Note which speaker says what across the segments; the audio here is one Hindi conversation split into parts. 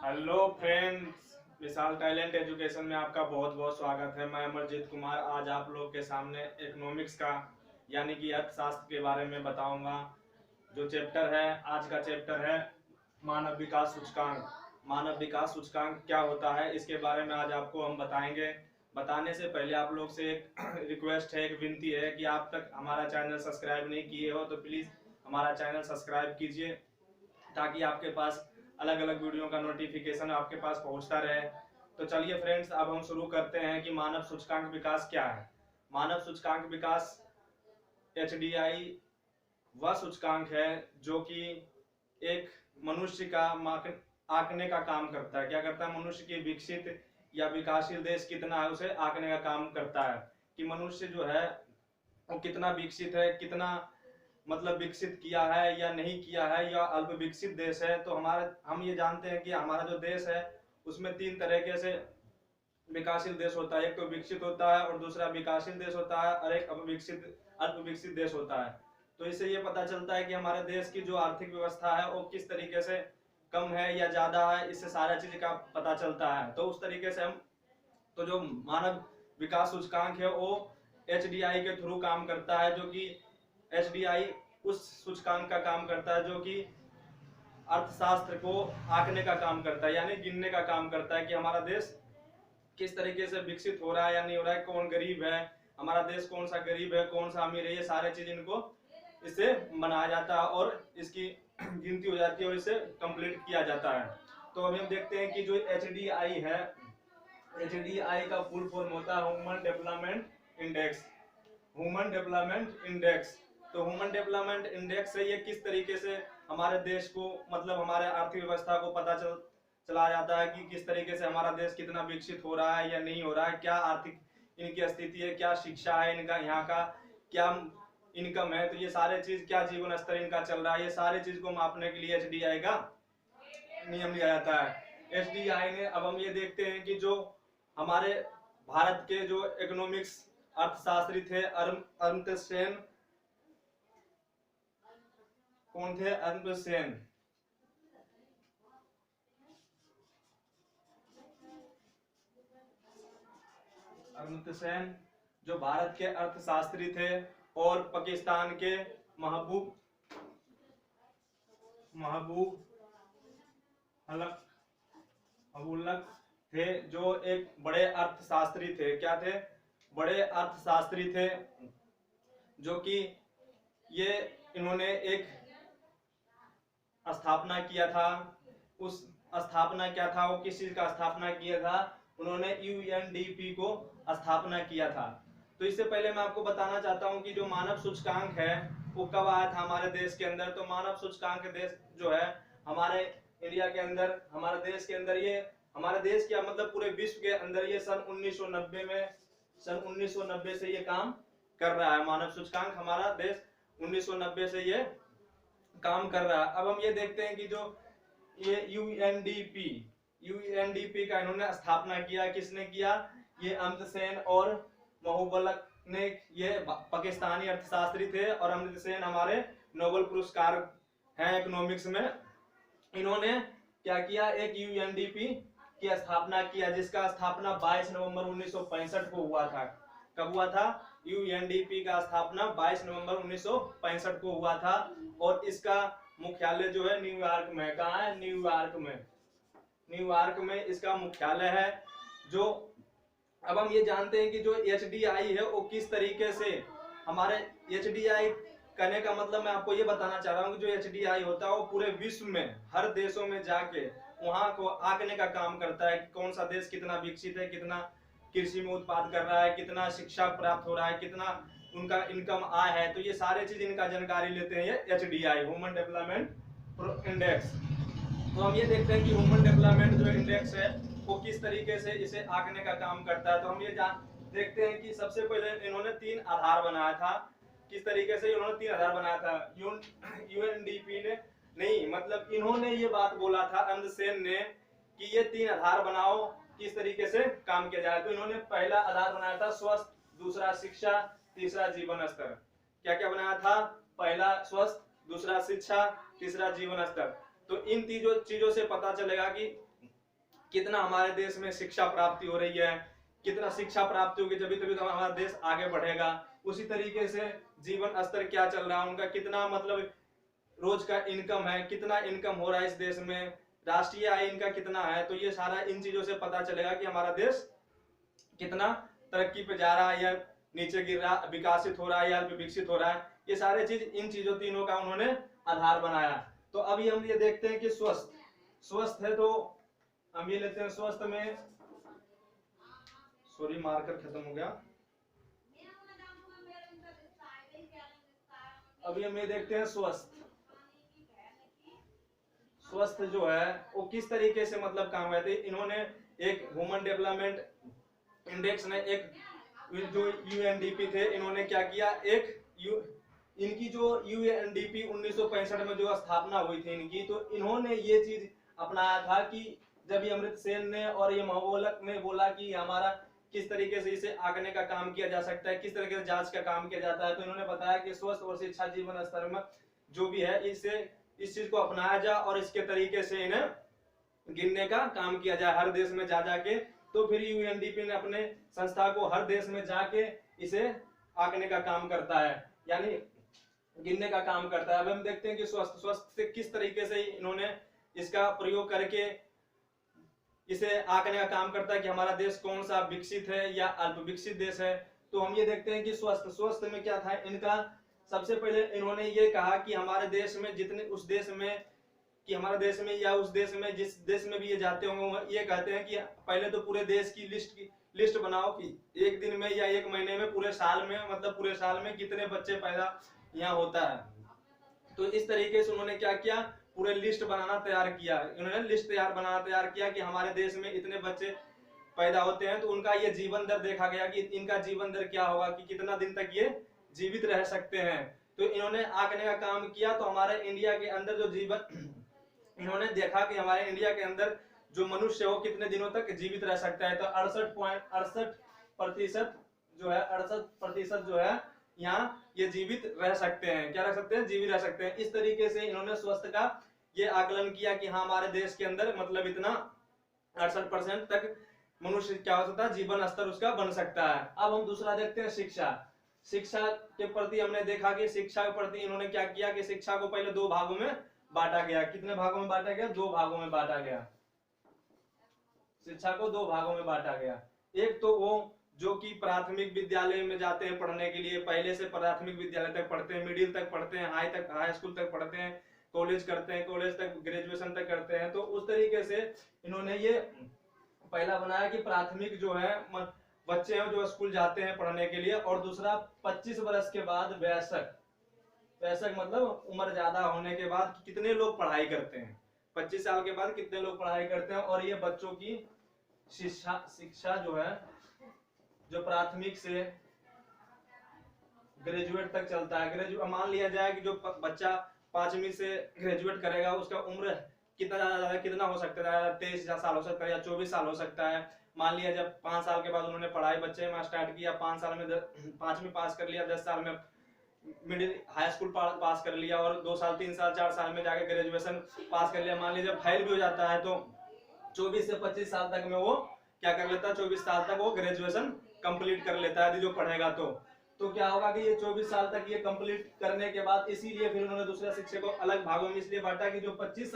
Speaker 1: हेलो फ्रेंड्स, विशाल टैलेंट एजुकेशन में आपका बहुत बहुत स्वागत है। मैं अमरजीत कुमार आज आप लोग के सामने इकोनॉमिक्स का यानी कि अर्थशास्त्र के बारे में बताऊंगा। जो चैप्टर है, आज का चैप्टर है मानव विकास सूचकांक। मानव विकास सूचकांक क्या होता है इसके बारे में आज आपको हम बताएंगे। बताने से पहले आप लोग से एक रिक्वेस्ट है, एक विनती है कि आप तक हमारा चैनल सब्सक्राइब नहीं किए हो तो प्लीज़ हमारा चैनल सब्सक्राइब कीजिए, ताकि आपके पास अलग अलग वीडियो का नोटिफिकेशन आपके पास पहुंचता रहे। तो चलिए फ्रेंड्स, अब हम शुरू करते हैं कि मानव सूचकांक विकास क्या है। मानव सूचकांक विकास HDI वह सूचकांक है जो कि एक मनुष्य का आंकने का काम करता है। क्या करता है? मनुष्य की विकसित या विकासशील देश कितना है उसे आंकने का काम करता है कि मनुष्य जो है वो कितना विकसित है, कितना मतलब विकसित किया है या नहीं किया है, या अल्प विकसित देश है। तो हम ये जानते हैं कि हमारा जो देश है उसमें तीन तरीके से विकासशील देश होता है। एक तो विकसित होता है और दूसरा विकासशील देश होता है और एक अल्प विकसित देश होता है। तो इससे ये पता चलता है कि हमारे देश की जो आर्थिक व्यवस्था है वो किस तरीके से कम है या ज्यादा है, इससे सारा चीज का पता चलता है। तो उस तरीके से हम तो जो मानव विकास सूचकांक है वो HDI के थ्रू काम करता है, जो कि HDI उस सूचकांक का काम करता है जो कि अर्थशास्त्र को आंकने का काम करता है, यानी गिनने का काम करता है कि हमारा देश किस तरीके से विकसित हो रहा है या नहीं हो रहा है, कौन गरीब है, हमारा देश कौन सा गरीब है, कौन सा अमीर है। ये सारे चीज इनको इससे बनाया जाता है और इसकी गिनती हो जाती है और इसे कंप्लीट किया जाता है। तो अभी हम देखते हैं कि जो HDI है, HDI का फुल फॉर्म होता है human development index. Human development index. तो ह्यूमन डेवलपमेंट इंडेक्स से ये किस तरीके से हमारे देश को मतलब हमारे आर्थिक व्यवस्था को पता चला जाता है कि किस तरीके से हमारा देश कितना विकसित हो रहा है या नहीं हो रहा है, क्या आर्थिक इनकी स्थिति है, क्या शिक्षा है इनका, यहाँ का क्या इनकम है, तो ये सारे चीज, क्या जीवन स्तर इनका चल रहा है, ये सारे चीज को मापने के लिए HDI का नियम लिया जाता है। HDI ने, अब हम ये देखते हैं कि जो हमारे भारत के जो इकोनॉमिक्स अर्थशास्त्री थे अमर्त्य सेन, कौन थे? अमर्त्य सेन। अमर्त्य सेन जो भारत के अर्थशास्त्री थे और पाकिस्तान के महबूब हबुल्लक थे, जो एक बड़े अर्थशास्त्री थे। क्या थे? बड़े अर्थशास्त्री थे, जो कि ये इन्होंने एक स्थापना किया था। उस स्थापना क्या था, वो किस चीज का स्थापना किया था? उन्होंने UNDP को स्थापना किया था। तो इससे पहले मैं आपको बताना चाहता हूं कि जो मानव सूचकांक है वो कब आया था हमारे देश के अंदर। तो मानव सूचकांक देश जो है हमारे इंडिया के अंदर, हमारे देश के अंदर, ये हमारे देश क्या मतलब पूरे विश्व के अंदर ये सन 1990 से ये काम कर रहा है। मानव सूचकांक हमारा देश 1990 से ये काम कर रहा है। अब हम ये देखते हैं कि जो ये UNDP का इन्होंने स्थापना किया, किसने किया? ये अमर्त्य सेन और महबूबुल्लक ने। ये पाकिस्तानी अर्थशास्त्री थे और अमर्त्य सेन हमारे नोबेल पुरस्कार हैं इकोनॉमिक्स में। इन्होंने क्या किया? एक UNDP की स्थापना किया, जिसका स्थापना 22 नवंबर 1965 को हुआ था। कब हुआ था? UNDP का स्थापना 22 नवंबर 1965 को हुआ था और इसका मुख्यालय जो है न्यूयॉर्क में। कहाँ है? न्यूयॉर्क में इसका मुख्यालय है। जो अब हम ये जानते हैं कि जो HDI है वो किस तरीके से हमारे HDI करने का मतलब मैं आपको ये बताना चाह रहा हूँ कि जो HDI होता है वो पूरे विश्व में हर देशों में जाके वहां को आंकने का काम करता है कि कौन सा देश कितना विकसित है, कितना कृषि में उत्पाद कर रहा है, कितना शिक्षा प्राप्त हो रहा है, कितना उनका इनकम आय है। तो ये सारे चीज इनका जानकारी लेते हैं ये HDI, ह्यूमन डेवलपमेंट इंडेक्स। तो हम ये देखते हैं कि ह्यूमन डेवलपमेंट जो इंडेक्स है वो किस तरीके से इसे आंकने का काम करता है। तो हम ये देखते हैं कि सबसे पहले इन्होंने 3 आधार बनाया था। किस तरीके से इन्होंने 3 आधार बनाया था? UNDP ने नहीं, मतलब इन्होंने ये बात बोला था अमर्त्य सेन ने कि ये 3 आधार बनाओ, किस तरीके से काम किया जाए। तो इन्होंने पहला आधार बनाया था स्वस्थ, दूसरा शिक्षा, तीसरा जीवन स्तर। क्या क्या बनाया था? पहला स्वस्थ, दूसरा शिक्षा, तीसरा जीवन स्तर। तो इन तीनों चीजों से पता चलेगा कि कितना हमारे देश में शिक्षा प्राप्ति हो रही है, कितना शिक्षा प्राप्ति होगी जब तभी तो हमारा देश आगे बढ़ेगा। उसी तरीके से जीवन स्तर क्या चल रहा है उनका, कितना मतलब रोज का इनकम है, कितना इनकम हो रहा है इस देश में, राष्ट्रीय आय इनका कितना है। तो ये सारा इन चीजों से पता चलेगा कि हमारा देश कितना तरक्की पे जा रहा है या नीचे गिर रहा, विकसित हो रहा है या विकसित हो रहा है। ये सारे चीज इन चीजों तीनों का उन्होंने आधार बनाया। तो अभी हम ये देखते हैं कि स्वस्थ है, तो हम ये लेते हैं स्वस्थ में, सॉरी मार्कर खत्म हो गया। अभी हम ये देखते हैं स्वस्थ जो है वो किस तरीके से मतलब काम करते हैं। इन्होंने एक ह्यूमन डेवलपमेंट इंडेक्स ने एक जो यूएनडीपी थे, इन्होंने क्या किया, इनकी जो यूएनडीपी 1965 में जो स्थापना हुई थी इनकी, तो इन्होंने ये चीज अपनाया था कि जब ये अमृत सेन ने और ये महोलक ने बोला कि हमारा किस तरीके से इसे आंकने का काम किया जा सकता है, किस तरीके से जांच का काम किया जाता है, तो इन्होंने बताया कि स्वस्थ और शिक्षा जीवन स्तर में जो भी है इस चीज को अपनाया जाए और इसके तरीके से इन्हें गिनने का काम किया जाए हर देश में जा जाके। तो फिर यूएनडीपी ने अपने संस्था को हर देश में जाके इसे आंकने का काम करता है, यानी गिनने का काम करता है। अब हम देखते हैं कि स्वस्थ से किस तरीके से इन्होंने इसका प्रयोग करके इसे आंकने का काम करता है कि हमारा देश कौन सा विकसित है या अल्प विकसित देश है। तो हम ये देखते हैं कि स्वस्थ में क्या था इनका, सबसे पहले इन्होंने ये कहा कि हमारे देश में जितने उस देश में कि हमारे देश में या उस देश में जिस देश में भी ये जाते होंगे, ये कहते हैं कि पहले तो पूरे देश की लिस्ट बनाओ कि एक दिन में या एक महीने में पूरे साल में, मतलब पूरे साल में कितने बच्चे पैदा यहाँ होता है। तो इस तरीके से उन्होंने क्या किया, पूरे लिस्ट बनाना तैयार किया। इन्होंने लिस्ट तैयार किया कि हमारे देश में इतने बच्चे पैदा होते हैं, तो उनका ये जीवन दर देखा गया कि इनका जीवन दर क्या होगा, कि कितना दिन तक ये जीवित रह सकते हैं। तो इन्होंने आंकने का काम किया। तो हमारे इंडिया के अंदर जो जीवन इन्होंने देखा कि हमारे इंडिया के अंदर जो मनुष्य हो कितने दिनों तक जीवित रह सकता है, तो 68.68% जो है 68% जो है यहाँ ये जीवित रह सकते हैं। क्या रह सकते हैं, जीवित रह सकते हैं। इस तरीके से इन्होंने स्वास्थ्य का ये आकलन किया कि हाँ हमारे देश के अंदर मतलब इतना 68% तक मनुष्य क्या हो सकता है, जीवन स्तर उसका बन सकता है। अब हम दूसरा देखते हैं शिक्षा के प्रति हमने देखा कि शिक्षा के प्रति इन्होंने क्या किया कि शिक्षा को पहले 2 भागों में बांटा गया। कितने भागों में बांटा गया, 2 भागों में बांटा गया। शिक्षा को 2 भागों में बांटा गया। एक तो वो जो कि प्राथमिक विद्यालय में जाते हैं पढ़ने के लिए, पहले से प्राथमिक विद्यालय तक पढ़ते हैं, मिडिल तक पढ़ते हैं, हाई स्कूल तक पढ़ते हैं, कॉलेज करते हैं, कॉलेज तक ग्रेजुएशन तक करते हैं। तो उस तरीके से इन्होंने ये पहला बनाया कि प्राथमिक जो है बच्चे हैं जो स्कूल जाते हैं पढ़ने के लिए, और दूसरा 25 वर्ष के बाद वयस्क मतलब उम्र ज्यादा होने के बाद कितने लोग पढ़ाई करते हैं, 25 साल के बाद कितने लोग पढ़ाई करते हैं। और ये बच्चों की शिक्षा जो है जो प्राथमिक से ग्रेजुएट तक चलता है। मान लिया जाए कि जो बच्चा 5वीं से ग्रेजुएट करेगा उसका उम्र कितना हो सकता है, 23 साल हो सकता है या 24 साल हो सकता है। मान लिया जब 5 साल के बाद उन्होंने पढ़ाई बच्चे में स्टार्ट किया, 5 साल में 5वीं पास कर लिया, 10 साल में मिडिल हाई स्कूल पास कर लिया, और 2 साल 3 साल 4 साल में जाके ग्रेजुएशन पास कर लिया। मान लीजिए फेल भी हो जाता है तो 24 से 25 साल तक में वो क्या कर लेता है, 24 साल तक वो ग्रेजुएशन कंप्लीट कर लेता है यदि जो पढ़ेगा। तो क्या होगा कि ये 24 साल तक ये कंप्लीट करने के बाद, इसीलिए फिर उन्होंने दूसरा शिक्षा को अलग भागों में इसलिए बांटा कि जो 25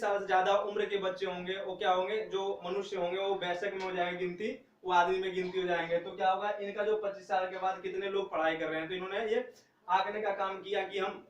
Speaker 1: साल से ज्यादा उम्र के बच्चे होंगे वो क्या होंगे, जो मनुष्य होंगे वो वयस्क में हो जाएंगे गिनती, वो आदमी में गिनती हो जाएंगे। तो क्या होगा, इनका जो 25 साल के बाद कितने लोग पढ़ाई कर रहे हैं, तो इन्होंने ये आंकने का काम किया कि हम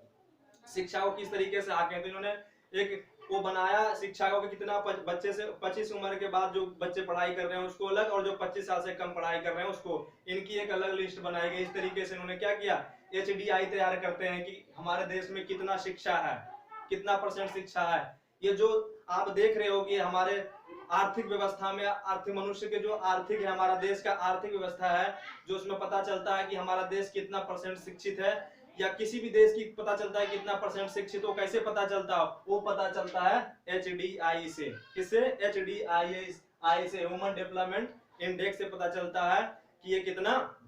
Speaker 1: शिक्षा को किस तरीके से आंकें। तो इन्होंने एक वो बनाया शिक्षा को कि कितना बच्चे से 25 उम्र के बाद जो बच्चे पढ़ाई कर रहे हैं उसको अलग, और जो 25 साल से कम पढ़ाई कर रहे हैं उसको, इनकी एक अलग लिस्ट बनाई गई। इस तरीके से इन्होंने क्या किया, HDI तैयार करते हैं कि हमारे देश में कितना शिक्षा है, कितना % शिक्षा है। ये जो आप देख रहे हो कि हमारे आर्थिक व्यवस्था में आर्थिक मनुष्य के जो आर्थिक है, हमारा देश का आर्थिक व्यवस्था है, जो उसमें पता चलता है कि हमारा देश कितना % शिक्षित है, या किसी भी देश की पता चलता है कितना % शिक्षित हो, कैसे पता चलता है, वो पता चलता है HDI से। किससे, HDI से, ह्यूमन डेवलपमेंट इंडेक्स से पता चलता है कि ये कितना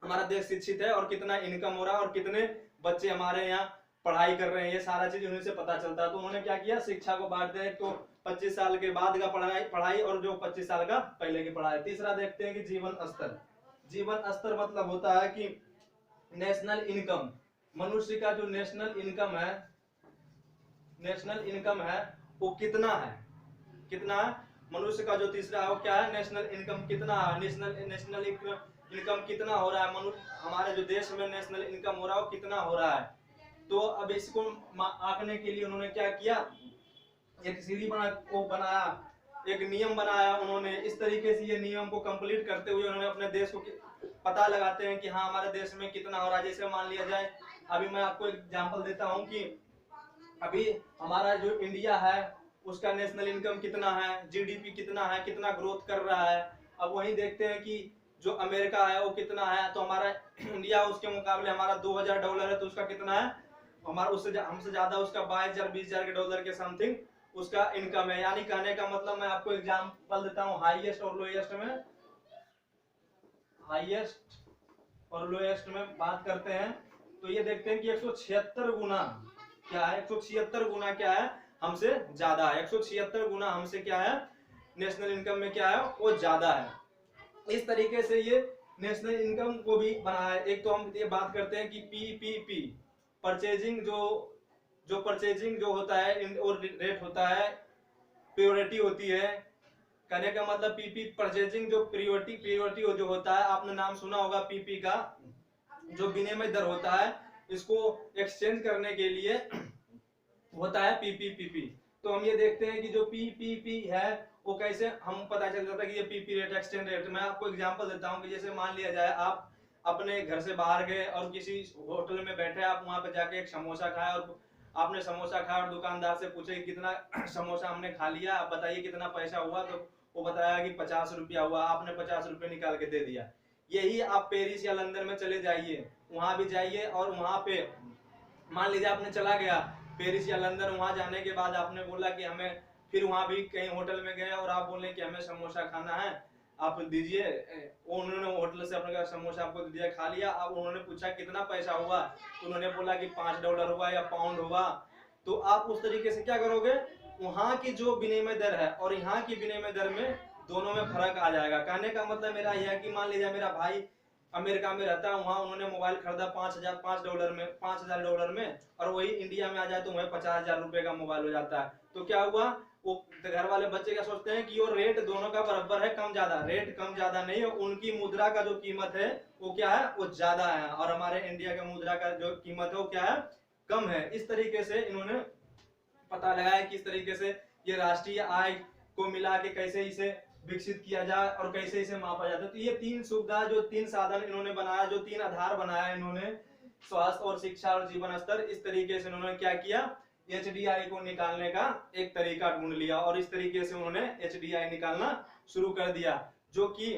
Speaker 1: हमारा देश शिक्षित है और कितना इनकम हो रहा है और कितने बच्चे हमारे यहाँ पढ़ाई कर रहे हैं, ये सारा चीज उन्हीं से पता चलता है। तो उन्होंने क्या किया, शिक्षा को बांट दिया, तो 25 साल के बाद का पढ़ाई और जो 25 साल का पहले की पढ़ाई। तीसरा देखते हैं कि जीवन स्तर। जीवन स्तर मतलब होता है कि नेशनल इनकम, मनुष्य का जो नेशनल इनकम है, नेशनल इनकम है वो कितना है, कितना है मनुष्य का जो तीसरा है वो क्या है, नेशनल इनकम कितना है, नेशनल इनकम कितना हो रहा है मनुष्य, हमारे जो देश में नेशनल इनकम हो रहा है वो कितना हो रहा है। तो अब इसको आंकने के लिए उन्होंने क्या किया, एक सीढ़ी बनाया, एक नियम बनाया उन्होंने। इस तरीके से ये नियम को कंप्लीट करते हुए उन्होंने अपने देश को पता लगाते हैं कि हाँ हमारे देश में कितना हो रहा है। जैसे मान लिया जाए, अभी मैं आपको एग्जांपल देता हूँ कि अभी हमारा जो इंडिया है उसका नेशनल इनकम कितना है, जीडीपी कितना है, कितना ग्रोथ कर रहा है। अब वही देखते हैं कि जो अमेरिका है वो कितना है, तो हमारा इंडिया उसके मुकाबले हमारा $2000 है, तो उसका कितना है, हमारा उससे हमसे ज्यादा उसका 22,000 20,000 के डॉलर के समथिंग उसका इनकम है। यानी कहने का मतलब मैं आपको एग्जांपल देता हूँ, हाईएस्ट और लोएस्ट में, हाईएस्ट और लोएस्ट में बात करते हैं तो ये देखते हैं कि 176 गुना क्या है, 176 गुना क्या है हमसे ज्यादा है, 176 गुना हमसे क्या है नेशनल इनकम में क्या है वो ज्यादा है। इस तरीके से ये नेशनल इनकम को भी बनाया है। एक तो हम ये बात करते हैं कि पीपीपी, परचेजिंग जो परचेजिंग जो होता है और रेट होता है, प्योरिटी होती है। कहने का मतलब पीपी परचेजिंग जो प्रियोरिटी जो होता है, आपने नाम सुना होगा पीपी का, जो विनिमय दर होता है इसको एक्सचेंज करने के लिए होता है पीपीपी। तो हम ये देखते हैं कि जो पीपीपी है वो कैसे हम पता चल जाता है कि ये पीपी रेट, एक्सचेंज रेट। मैं आपको एग्जांपल देता हूँ कि जैसे मान लिया जाए आप अपने घर से बाहर गए और किसी होटल में बैठे, आप वहां पे जाके एक समोसा खाया और आपने समोसा खाया और दुकानदार से पूछे कितना समोसा हमने खा लिया, आप बताइए कितना पैसा हुआ, तो वो बताया कि 50 रुपया हुआ, आपने 50 रुपये निकाल के दे दिया। यही आप पेरिस या लंदन में चले जाइए, वहां भी जाइए और वहां पे मान लीजिए आपने चला गया पेरिस या लंदन, वहां जाने के बाद आपने बोला कि हमें, फिर वहां भी कहीं होटल में गए और आप बोले कि हमें समोसा खाना है, आप दीजिए, उन्होंने होटल से अपने समोसा आपको दिया, खा लिया। अब उन्होंने पूछा कितना पैसा हुआ, तो उन्होंने बोला कि $5 हुआ या पाउंड हुआ। तो आप उस तरीके से क्या करोगे, वहां की जो विनिमय दर है और यहाँ की विनिमय दर में दोनों में फर्क आ जाएगा। कहने का मतलब मेरा यह है कि मान लीजिए मेरा भाई अमेरिका में रहता है, वहां उन्होंने मोबाइल खरीदा $5,000 में, और वही इंडिया में आ जाए तो वही 50,000 रुपए का मोबाइल हो जाता है। तो क्या हुआ, वो घर वाले बच्चे क्या सोचते हैं कि वो रेट दोनों का बराबर है, कम ज्यादा, रेट कम ज्यादा नहीं है, उनकी मुद्रा का जो कीमत है वो क्या है, वो ज्यादा है, और हमारे इंडिया का मुद्रा का जो कीमत है वो क्या है, कम है। इस तरीके से इन्होंने पता लगाया कि इस तरीके से ये राष्ट्रीय आय को मिला के कैसे इसे विकसित किया जाए और कैसे इसे मापा जाता है। तो ये 3 सुविधा, जो 3 साधन इन्होंने बनाया, जो 3 आधार बनाया इन्होंने, स्वास्थ्य और शिक्षा और जीवन स्तर, इस तरीके से इन्होंने क्या किया, एचडीआई को निकालने का एक तरीका ढूंढ लिया और इस तरीके से उन्होंने एचडीआई निकालना शुरू कर दिया। जो कि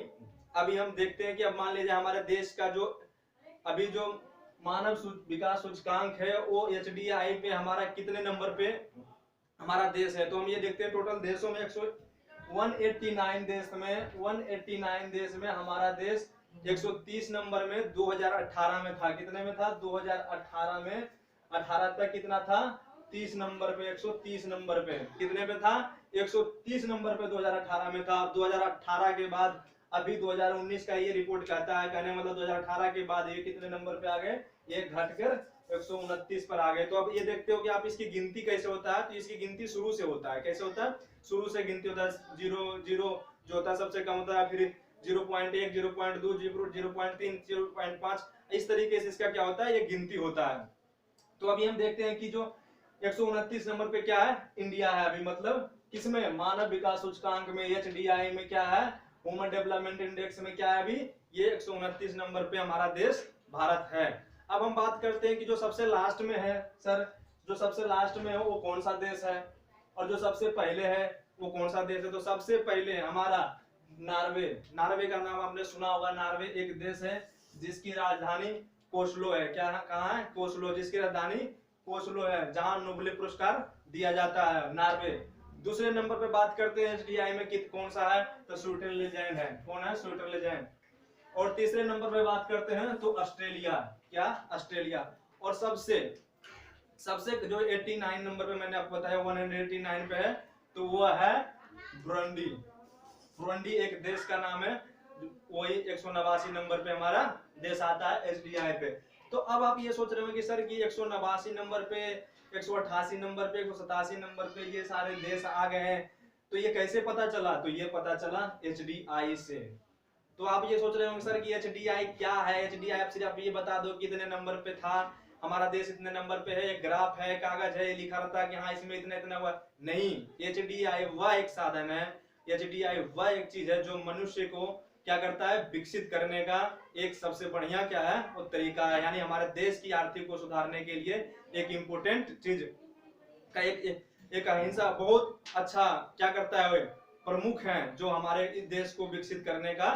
Speaker 1: अभी हम देखते हैं कि अब मान लीजिए हमारे देश का जो अभी जो मानव विकास सूचकांक है वो एचडीआई पे हमारा कितने नंबर पे हमारा देश है। तो हम ये देखते हैं टोटल देशों में 189 देश में हमारा देश 130 नंबर में 2018 में था। कितने में था, 2018 में, 18 तक कितना था, 30 नंबर पे, 130 नंबर पे, कितने पे था, 130 नंबर पे 2018 में था। 2018 के बाद अभी 2019 का ये रिपोर्ट कहता है, कहने मतलब 2018 के बाद ये कितने नंबर पे आ गए, ये घटकर 129 पर आ गए। तो अब ये देखते हो कि आप इसकी गिनती कैसे होता है, तो इसकी गिनती शुरू से होता है। कैसे होता है, शुरू से गिनती होता है, 0 0 जो होता है सबसे कम होता है, फिर 0.1 0.2 0.3 0.5, इस तरीके से इसका क्या होता है, ये गिनती होता है। तो अभी हम देखते हैं कि जो 129 नंबर पे क्या है, इंडिया है अभी, मतलब किसमें, मानव विकास सूचकांक में, एचडीआई में क्या है, ह्यूमन डेवलपमेंट इंडेक्स में क्या है, अभी ये 129 नंबर पे हमारा देश भारत है। अब हम बात करते हैं कि जो सबसे लास्ट में है, सर जो सबसे लास्ट में है वो कौन सा देश है, और जो सबसे पहले है वो कौन सा देश है। तो सबसे पहले हमारा नॉर्वे, नॉर्वे का नाम आपने सुना होगा। नॉर्वे एक देश है जिसकी राजधानी कोस्लो है। क्या है, कहाँ है, कोस्लो, जिसकी राजधानी कोस्लो है, जहां नोबेल पुरस्कार दिया जाता है, नॉर्वे। दूसरे नंबर पे बात करते हैं एचडीआई में कौन सा है, तो स्विट्जरलैंड है। कौन है, स्विट्जरलैंड। और तीसरे नंबर पे बात करते हैं तो ऑस्ट्रेलिया, क्या, ऑस्ट्रेलिया। और सबसे सबसे जो 89 नंबर पे मैंने आपको बताया 189 पे है, तो वो है बुरुंडी। बुरुंडी एक देश का नाम है, वही 189 नंबर पे हमारा देश आता है एचडीआई पे। तो अब आप ये सोच रहे हो कि सर कि 189 नंबर पे, 188 नंबर पे, 187 नंबर पे ये सारे देश आ गए हैं, तो ये कैसे पता चला? तो ये पता चला एचडीआई से। तो आप ये सोच रहे होंगे सर कि एचडीआई क्या है? एचडीआई आप सिर्फ ये बता दो कि इतने नंबर पे था, हमारा देश इतने नंबर पे है, एक ग्राफ है, कागज है, लिखा रहता है कि हाँ इसमें इतना इतना हुआ। नहीं, एचडीआई वह एक साधन है, एचडीआई वह एक चीज है जो मनुष्य को क्या करता है, विकसित करने का एक सबसे बढ़िया क्या है वो तरीका है। यानी हमारे देश की आर्थिक को सुधारने के लिए एक इम्पोर्टेंट चीज का एक अहिंसा बहुत अच्छा क्या करता है, प्रमुख है जो हमारे इस देश को विकसित करने का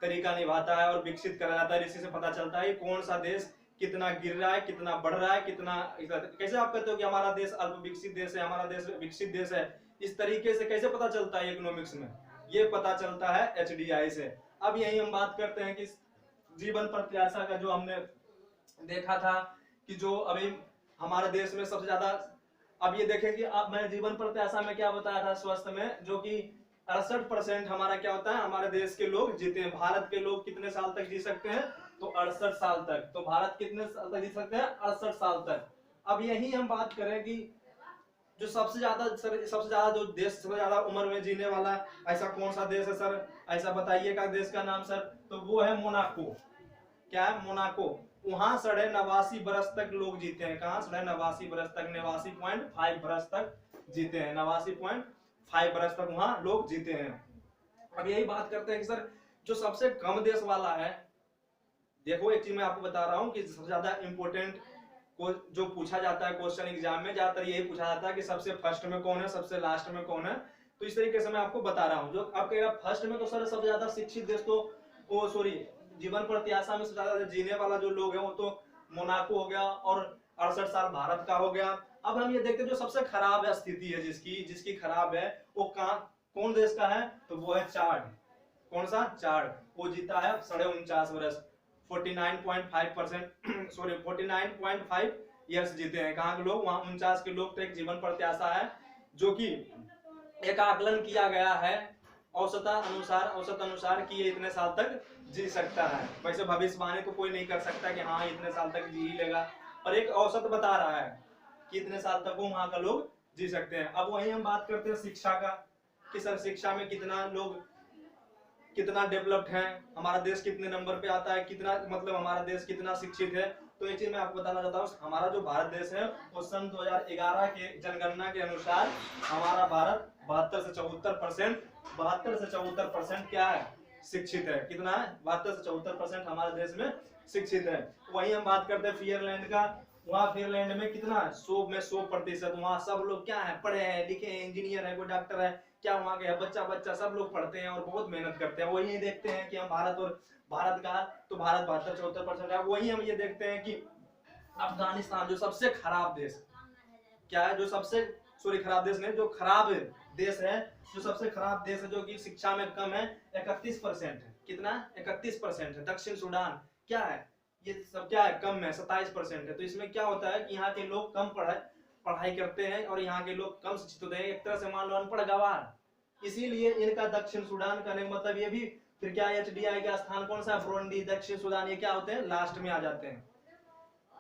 Speaker 1: तरीका निभाता है और विकसित करा जाता है। इसी से पता चलता है कौन सा देश कितना गिर रहा है, कितना बढ़ रहा है, कितना। कैसे आप कहते हो कि हमारा देश अल्प विकसित देश है, हमारा देश विकसित देश है, इस तरीके से कैसे पता चलता है इकोनॉमिक्स में? ये पता चलता है एचडीआई से। अब यही हम बात करते हैं कि जीवन प्रत्याशा का जो हमने देखा था कि जो अभी हमारे देश में सबसे ज्यादा, अब ये देखें कि अब मैं जीवन प्रत्याशा में क्या बताया था स्वास्थ्य में, जो कि 68% हमारा क्या होता है, हमारे देश के लोग जीते हैं। भारत के लोग कितने साल तक जी सकते हैं? तो 68 साल तक। तो भारत कितने साल तक जी सकते हैं? 68 साल तक। अब यही हम बात करें कि जो सबसे ज्यादा जो देश सबसे ज्यादा उम्र में जीने वाला ऐसा कौन सा देश है सर? ऐसा बताइएगा देश का नाम सर। तो वो है मोनाको। क्या है? मोनाको। वहां 89 बरस तक लोग जीते हैं। कहां? 89 बरस तक, 89.5 बरस तक जीते हैं। 89.5 बरस तक वहां लोग जीते हैं। अब यही बात करते हैं कि सर जो सबसे कम देश वाला है, देखो एक चीज मैं आपको बता रहा हूँ कि सबसे ज्यादा इंपोर्टेंट जो पूछा जाता है क्वेश्चन एग्जाम में, ज्यादातर यही पूछा जाता है कि सबसे फर्स्ट में कौन है, सबसे लास्ट में कौन है। तो इस तरीके से मैं आपको बता रहा हूँ। जो आप कहेगा फर्स्ट में, तो सर सबसे ज्यादा शिक्षित देश तो वो सॉरी जीवन प्रत्याशा में सबसे ज्यादा जीने वाला जो लोग है वो तो मोनाको हो गया और 68 साल भारत का हो गया। अब हम ये देखते हैं जो सबसे खराब है स्थिति है जिसकी खराब है वो कौन देश का है? तो वो है चाड। कौन सा? चाड। वो जीता है 49.5 वर्ष, 49.5% सॉरी 49.5 ईयर्स जीते हैं। कहाँ के लोग? वहां 49 के लोग। तो एक जीवन प्रत्याशा है जो कि एक आकलन किया गया है औसत अनुसार कि ये इतने साल तक जी सकता है। वैसे भविष्यवाणी तो कोई नहीं कर सकता कि हाँ इतने साल तक जी ही लेगा, पर एक औसत बता रहा है कि इतने साल तक वो वहां का लोग जी सकते हैं। अब वही हम बात करते हैं शिक्षा का कि सर शिक्षा में कितना लोग कितना डेवलप्ड है, हमारा देश कितने नंबर पे आता है, कितना मतलब हमारा देश कितना शिक्षित है। तो एक चीज मैं आपको बताना चाहता हूँ, हमारा जो भारत देश है वो सन 2011 के जनगणना के अनुसार हमारा भारत 72 से 74% क्या है? शिक्षित है। कितना है? 72 से 74% हमारे देश में शिक्षित है। वही हम बात करते हैं फिनलैंड का। वहाँ फिनलैंड में कितना? 100%। वहाँ सब लोग क्या है? पढ़े हैं, लिखे हैं, इंजीनियर है, कोई डॉक्टर है, क्या वहाँ के बच्चा सब लोग पढ़ते हैं और बहुत मेहनत करते हैं। वही देखते हैं कि हम भारत का, तो भारत 72-74% है। वही हम ये देखते हैं कि अफगानिस्तान जो सबसे खराब देश क्या है, जो सबसे खराब देश नहीं, जो खराब देश है, जो सबसे खराब देश है, जो कि शिक्षा में कम है, 31% है। कितना? 31% है। दक्षिण सूडान क्या है? ये सब क्या है? कम है, 27% है। तो इसमें क्या होता है कि यहाँ के लोग कम पढ़ाई करते हैं और यहाँ के लोग कम शिक्षित होते हैं। एक तरह से मान लो अनपढ़ गवार। इसीलिए इनका दक्षिण सूडान करने का मतलब ये भी फिर क्या, एचडीआई का स्थान कौन सा? बुरुंडी, दक्षिण सूडान, ये क्या होते हैं? लास्ट में आ जाते हैं।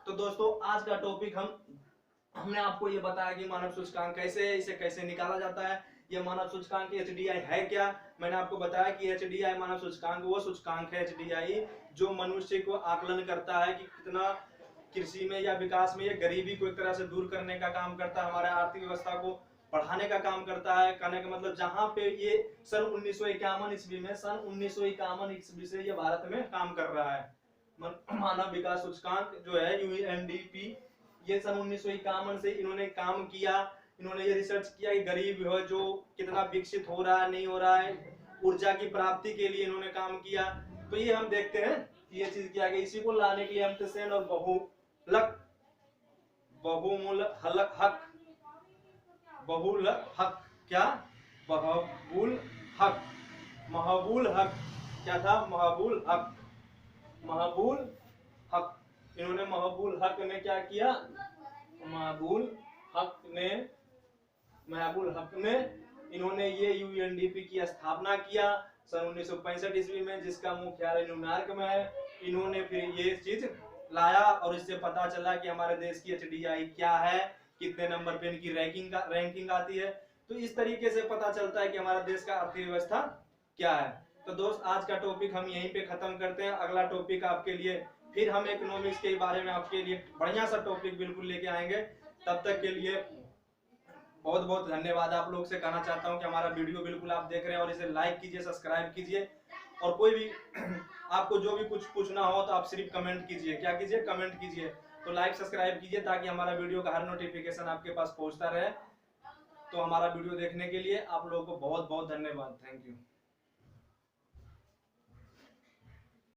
Speaker 1: तो दोस्तों आज का टॉपिक हमने आपको ये बताया कि मानव सूचकांक कैसे है, इसे कैसे निकाला जाता है। ये मानव सूचकांक एचडीआई है क्या? मैंने आपको बताया कि एचडीआई मानव सूचकांक वो सूचकांक है एचडीआई जो मनुष्य को आकलन करता है कि कितना कृषि में या विकास में ये गरीबी को एक तरह से दूर करने का काम करता है, हमारे आर्थिक व्यवस्था को बढ़ाने का काम करता है। कहने का मतलब जहां पे ये सन 1951 ईस्वी में, सन 1951 ईस्वी से ये भारत में काम कर रहा है। मानव विकास सूचकांक जो है यूएनडीपी, ये सन 1951 से इन्होंने काम किया। इन्होंने ये रिसर्च किया कि गरीब हो जो कितना विकसित हो रहा है, नहीं हो रहा है, ऊर्जा की प्राप्ति के लिए इन्होंने काम किया। तो ये हम देखते हैं कि ये चीज किया गया। इसी को लाने के लिए हम तसेन और बहुल हक क्या? महबूल हक क्या था? महबूल हक। इन्होंने महबूल हक में क्या किया? महबूल हक ने इन्होंने ये यूएनडीपी की स्थापना किया सन 1965 ईस्वी में, जिसका मुख्यालय न्यूयॉर्क में है। इन्होंने फिर ये चीज लाया और इससे पता चला कि हमारे देश की एचडीआई क्या है, कितने नंबर पे इनकी रैंकिंग आती है। तो इस तरीके से पता चलता है कि हमारा देश का अर्थव्यवस्था क्या है। तो दोस्त, आज का टॉपिक हम यहीं पे खत्म करते हैं। अगला टॉपिक आपके लिए फिर हम इकोनॉमिक्स के बारे में आपके लिए बढ़िया सा टॉपिक बिल्कुल लेके आएंगे। तब तक के लिए बहुत बहुत धन्यवाद। आप लोग से कहना चाहता हूं कि हमारा वीडियो बिल्कुल आप देख रहे हैं और इसे लाइक कीजिए, सब्सक्राइब कीजिए, और कोई भी आपको जो भी कुछ पूछना हो तो आप सिर्फ कमेंट कीजिए। क्या कीजिए? कमेंट कीजिए। तो लाइक सब्सक्राइब कीजिए ताकि हमारा वीडियो का हर नोटिफिकेशन आपके पास पहुंचता रहे। तो हमारा वीडियो देखने के लिए आप लोगों को बहुत बहुत धन्यवाद। Thank you.